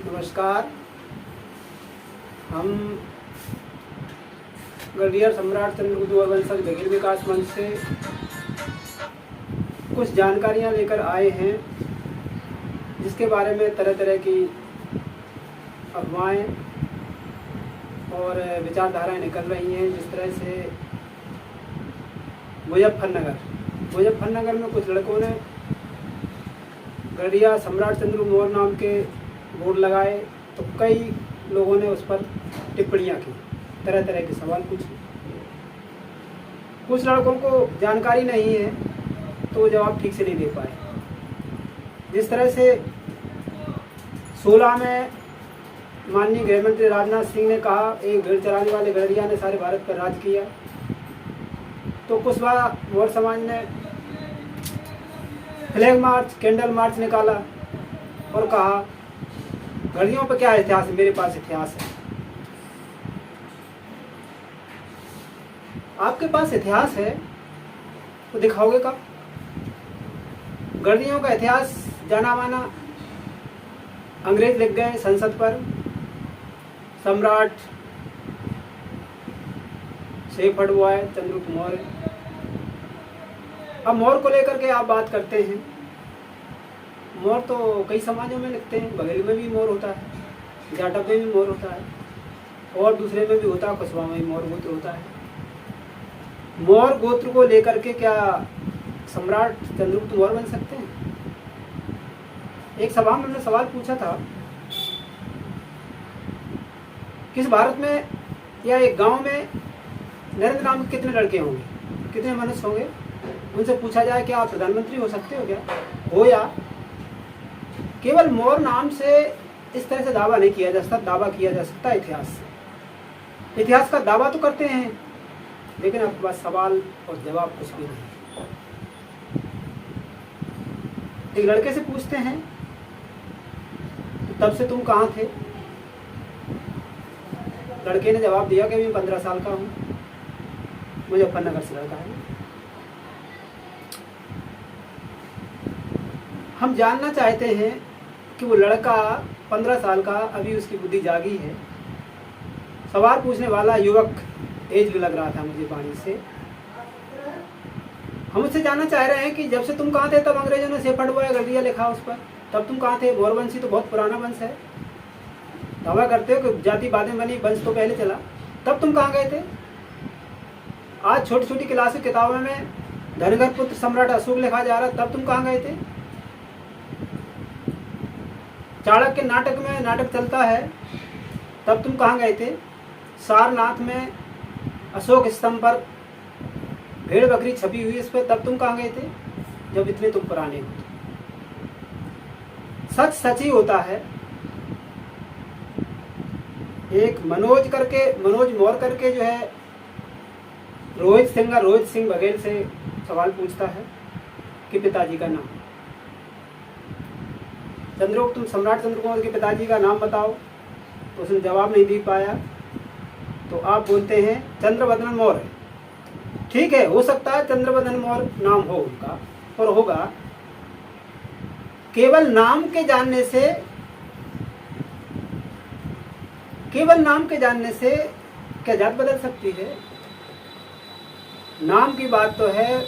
नमस्कार। हम गढ़िया सम्राट चंद्रगुप्त वंशज बघेल विकास मंच से कुछ जानकारियाँ लेकर आए हैं, जिसके बारे में तरह तरह की अफवाहें और विचारधाराएं निकल रही हैं। जिस तरह से मुजफ्फरनगर में कुछ लड़कों ने गढ़िया सम्राट चंद्रगुप्त मौर्य नाम के बोर्ड लगाए, तो कई लोगों ने उस पर टिप्पणियाँ की, तरह तरह के सवाल पूछे। कुछ लड़कों को जानकारी नहीं है तो वो जवाब ठीक से नहीं दे पाए। जिस तरह से 16 में माननीय गृह मंत्री राजनाथ सिंह ने कहा, एक भेड़ चराने वाले गड़रिया ने सारे भारत पर राज किया, तो कुशवाहा मौर्य समाज ने फ्लैग मार्च, कैंडल मार्च निकाला और कहा गड़रियों पर क्या इतिहास है, मेरे पास इतिहास है। आपके पास इतिहास है तो दिखाओगे कब? गड़रियों का इतिहास जाना माना अंग्रेज लिख गए संसद पर, सम्राट शेफर्ड बॉय चंद्रगुप्त मौर्य। अब मौर्य को लेकर के आप बात करते हैं। मौर्य तो कई समाजों में लिखते हैं, बघेल में भी मौर्य होता है, जाटव में भी मौर्य होता है, और दूसरे में भी होता है, कुशवाहा में भी मौर्य गोत्र होता है। मौर्य गोत्र को लेकर के क्या सम्राट चंद्रगुप्त मौर्य बन सकते हैं? एक सभा में हमने सवाल पूछा था, किस भारत में या एक गांव में नरेंद्र नाम के कितने लड़के होंगे, कितने मनुष्य होंगे? उनसे पूछा जाए कि आप प्रधानमंत्री हो सकते हो क्या, हो या? केवल मौर्य नाम से इस तरह से दावा नहीं किया जा सकता। दावा किया जा सकता है इतिहास से। इतिहास का दावा तो करते हैं, लेकिन आपके पास सवाल और जवाब कुछ भी नहीं। एक लड़के से पूछते हैं, तो तब से तुम कहाँ थे? लड़के ने जवाब दिया कि मैं 15 साल का हूँ, मुजफ्फरनगर से लड़का है। हम जानना चाहते हैं कि वो लड़का 15 साल का, अभी उसकी बुद्धि जागी है। सवाल पूछने वाला युवक एज लग रहा था मुझे वाणी से। हम उससे जानना चाह रहे हैं कि जब से तुम कहाँ थे तब अंग्रेजों ने शेफर्ड बॉय गढ़िया लिखा उस पर, तब तुम कहाँ थे? मौर्यवंशी तो बहुत पुराना वंश है, दावा करते हो कि जाति बातें बनी, वंश तो पहले चला, तब तुम कहाँ गए थे? आज छोटी छोटी क्लासिक किताबों में धनगर पुत्र सम्राट अशोक लिखा जा रहा, तब तुम कहाँ गए थे? चाणक्य नाटक में नाटक चलता है, तब तुम कहाँ गए थे? सारनाथ में अशोक स्तंभ पर भेड़ बकरी छपी हुई इस पर, तब तुम कहाँ गए थे? जब इतने तुम पुराने हो। सच सच ही होता है। एक मनोज मौर्य करके जो है, रोहित सिंह बघेल से सवाल पूछता है कि पिताजी का नाम। तुम सम्राट चंद्रगुप्त मौर्य के पिताजी का नाम बताओ, तो उसने जवाब नहीं दे पाया। तो आप बोलते हैं चंद्रवदन मौर्य। ठीक है, हो सकता है चंद्रवदन मौर्य नाम हो उनका, और होगा। केवल नाम के जानने से क्या जात बदल सकती है? नाम की बात तो है।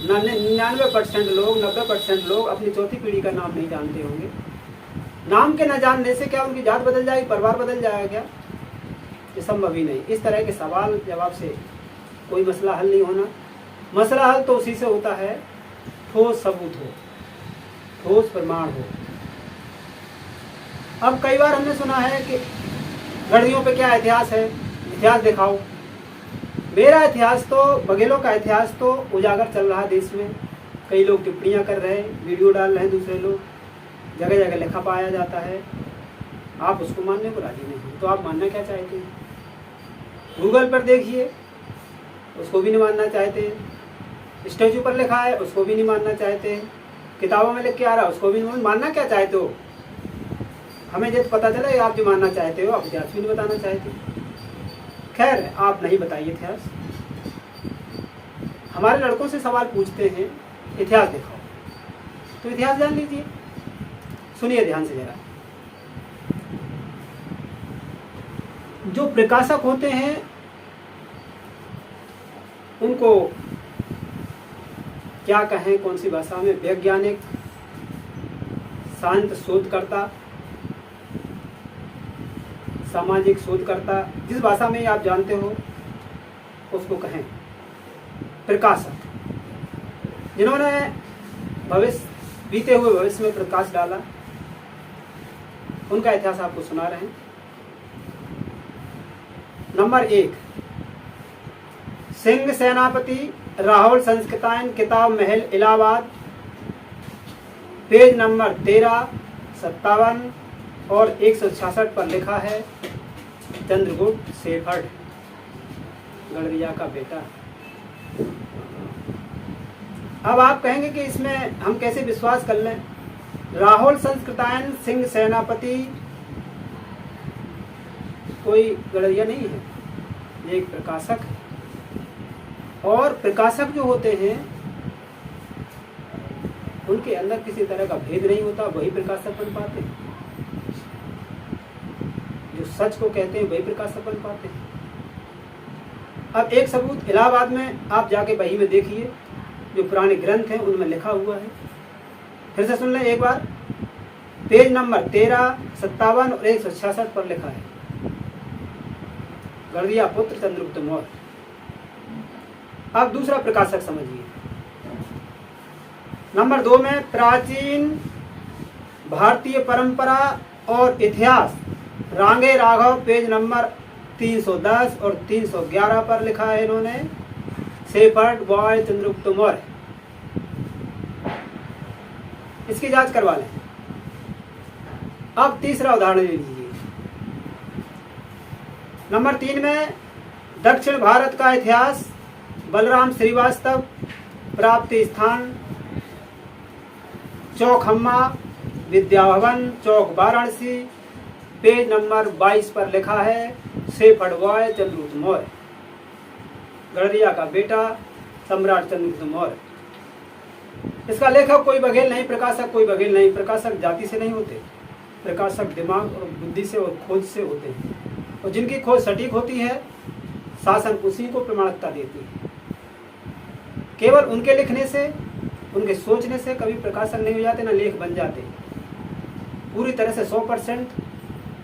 99% लोग, 90% लोग अपनी चौथी पीढ़ी का नाम नहीं जानते होंगे। नाम के न जानने से क्या उनकी जात बदल जाएगी, परिवार बदल जाएगा क्या? ये संभव ही नहीं। इस तरह के सवाल जवाब से कोई मसला हल नहीं होना। मसला हल तो उसी से होता है, ठोस सबूत हो, ठोस प्रमाण हो। अब कई बार हमने सुना है कि गढ़ियों पे क्या इतिहास है, इतिहास दिखाओ। मेरा इतिहास तो, बघेलों का इतिहास तो उजागर चल रहा है देश में। कई लोग टिप्पणियां कर रहे हैं, वीडियो डाल रहे हैं, दूसरे लोग, जगह जगह लिखा पाया जाता है। आप उसको मानने को राजी नहीं, तो आप मानना क्या चाहते हैं? गूगल पर देखिए, उसको भी नहीं मानना चाहते। स्टैचू पर लिखा है, उसको भी नहीं मानना चाहते। किताबों में लिख के आ रहा है, उसको भी नहीं। मानना क्या चाहते हो? हमें जब पता चला आप जो मानना चाहते हो, आप इतिहास भी नहीं बताना चाहते। खैर, आप नहीं बताइए इतिहास। हमारे लड़कों से सवाल पूछते हैं, इतिहास दिखाओ, तो इतिहास जान लीजिए। सुनिए ध्यान से जरा। जो प्रकाशक होते हैं उनको क्या कहें, कौन सी भाषा में, वैज्ञानिक, शांत शोधकर्ता, सामाजिक शोधकर्ता, जिस भाषा में आप जानते हो उसको कहें प्रकाशक। जिन्होंने भविष्य, बीते हुए भविष्य में प्रकाश डाला, उनका इतिहास आपको सुना रहे हैं। नंबर 1, सिंह सेनापति, राहुल संस्कृतायन, किताब महल, इलाहाबाद, पेज नंबर 13, 57 और 166 पर लिखा है चंद्रगुप्त शेफर्ड, गडरिया का बेटा। अब आप कहेंगे कि इसमें हम कैसे विश्वास कर लें? राहुल संस्कृतायन, सिंह सेनापति कोई गडरिया नहीं है, ये एक प्रकाशक है। और प्रकाशक जो होते हैं उनके अंदर किसी तरह का भेद नहीं होता, वही प्रकाशक बन पाते हैं। जो सच को कहते हैं वही प्रकाशक बन पाते हैं। अब एक सबूत इलाहाबाद में आप जाके बही में देखिए, जो पुराने ग्रंथ हैं उनमें लिखा हुआ है। फिर से सुन लें एक बार, पेज नंबर 13, 57 और 166 पर लिखा है गडरिया पुत्र चंद्रगुप्त मौर्य। अब दूसरा प्रकाशक समझिए। नंबर 2 में प्राचीन भारतीय परंपरा और इतिहास, रांगे राघव, पेज नंबर 310 और 311 पर लिखा है इन्होंने शेफर्ड बॉय चंद्रगुप्त मौर्य। इसकी जांच करवा लें। अब तीसरा उदाहरण ले लीजिए। नंबर 3 में दक्षिण भारत का इतिहास, बलराम श्रीवास्तव, प्राप्ति स्थान चौखम्मा, विद्याभवन चौक, वाराणसी, पेज नंबर 22 पर लिखा है शेफर्ड बॉय चंद्रगुप्त मौर्य, गडरिया का बेटा सम्राट चंद्रगुप्त मौर्य। इसका लेखक कोई बघेल नहीं, प्रकाशक कोई बघेल नहीं। प्रकाशक जाति से नहीं होते, प्रकाशक दिमाग और बुद्धि से और खोज से होते हैं। और जिनकी खोज सटीक होती है, शासन उसी को प्रमाणिकता देती है। केवल उनके लिखने से, उनके सोचने से कभी प्रकाशक नहीं हो जाते, ना लेख बन जाते। पूरी तरह से 100%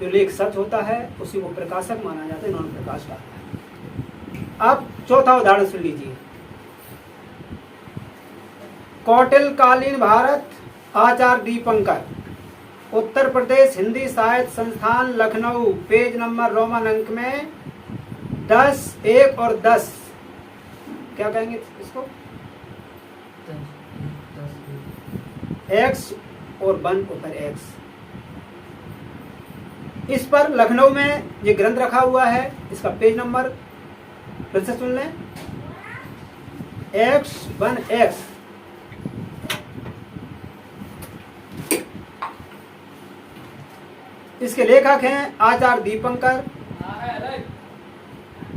जो लेख सच होता है उसी को प्रकाशक माना जाता है, इन्होंने प्रकाश डाला। अब चौथा उदाहरण सुन लीजिए। कौटिल्य कालीन भारत, आचार्य दीपंकर, उत्तर प्रदेश हिंदी साहित्य संस्थान लखनऊ, पेज नंबर रोमन अंक में 10, 1 और 10। क्या कहेंगे इसको? X और 1 ऊपर X। इस पर लखनऊ में ये ग्रंथ रखा हुआ है। इसका पेज नंबर फिर से सुन लें, X 1X। इसके लेखक हैं आचार्य दीपंकर,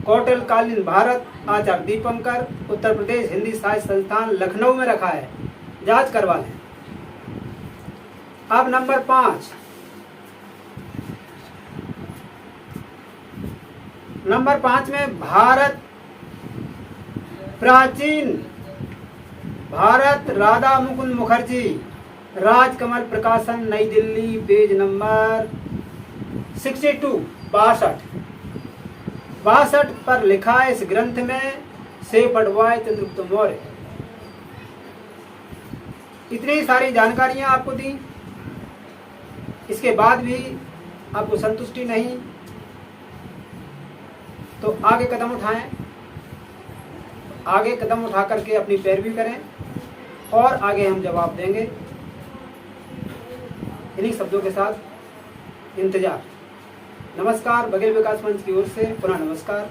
कौटिल्य कालीन भारत, आचार्य दीपंकर, उत्तर प्रदेश हिंदी साहित्य संस्थान लखनऊ में रखा है। जांच करवा लें। अब नंबर 5, नंबर 5 में भारत, प्राचीन भारत, राधा मुकुंद मुखर्जी, राजकमल प्रकाशन, नई दिल्ली, पेज नंबर 62, 62 पर लिखा है इस ग्रंथ में शेफर्ड बॉय चंद्रगुप्त मौर्य। इतनी सारी जानकारियां आपको दी, इसके बाद भी आपको संतुष्टि नहीं, तो आगे कदम उठाएं। आगे कदम उठा करके अपनी पैरवी करें और आगे हम जवाब देंगे। इन्हीं शब्दों के साथ इंतजार। नमस्कार, बघेल विकास मंच की ओर से पुनः नमस्कार।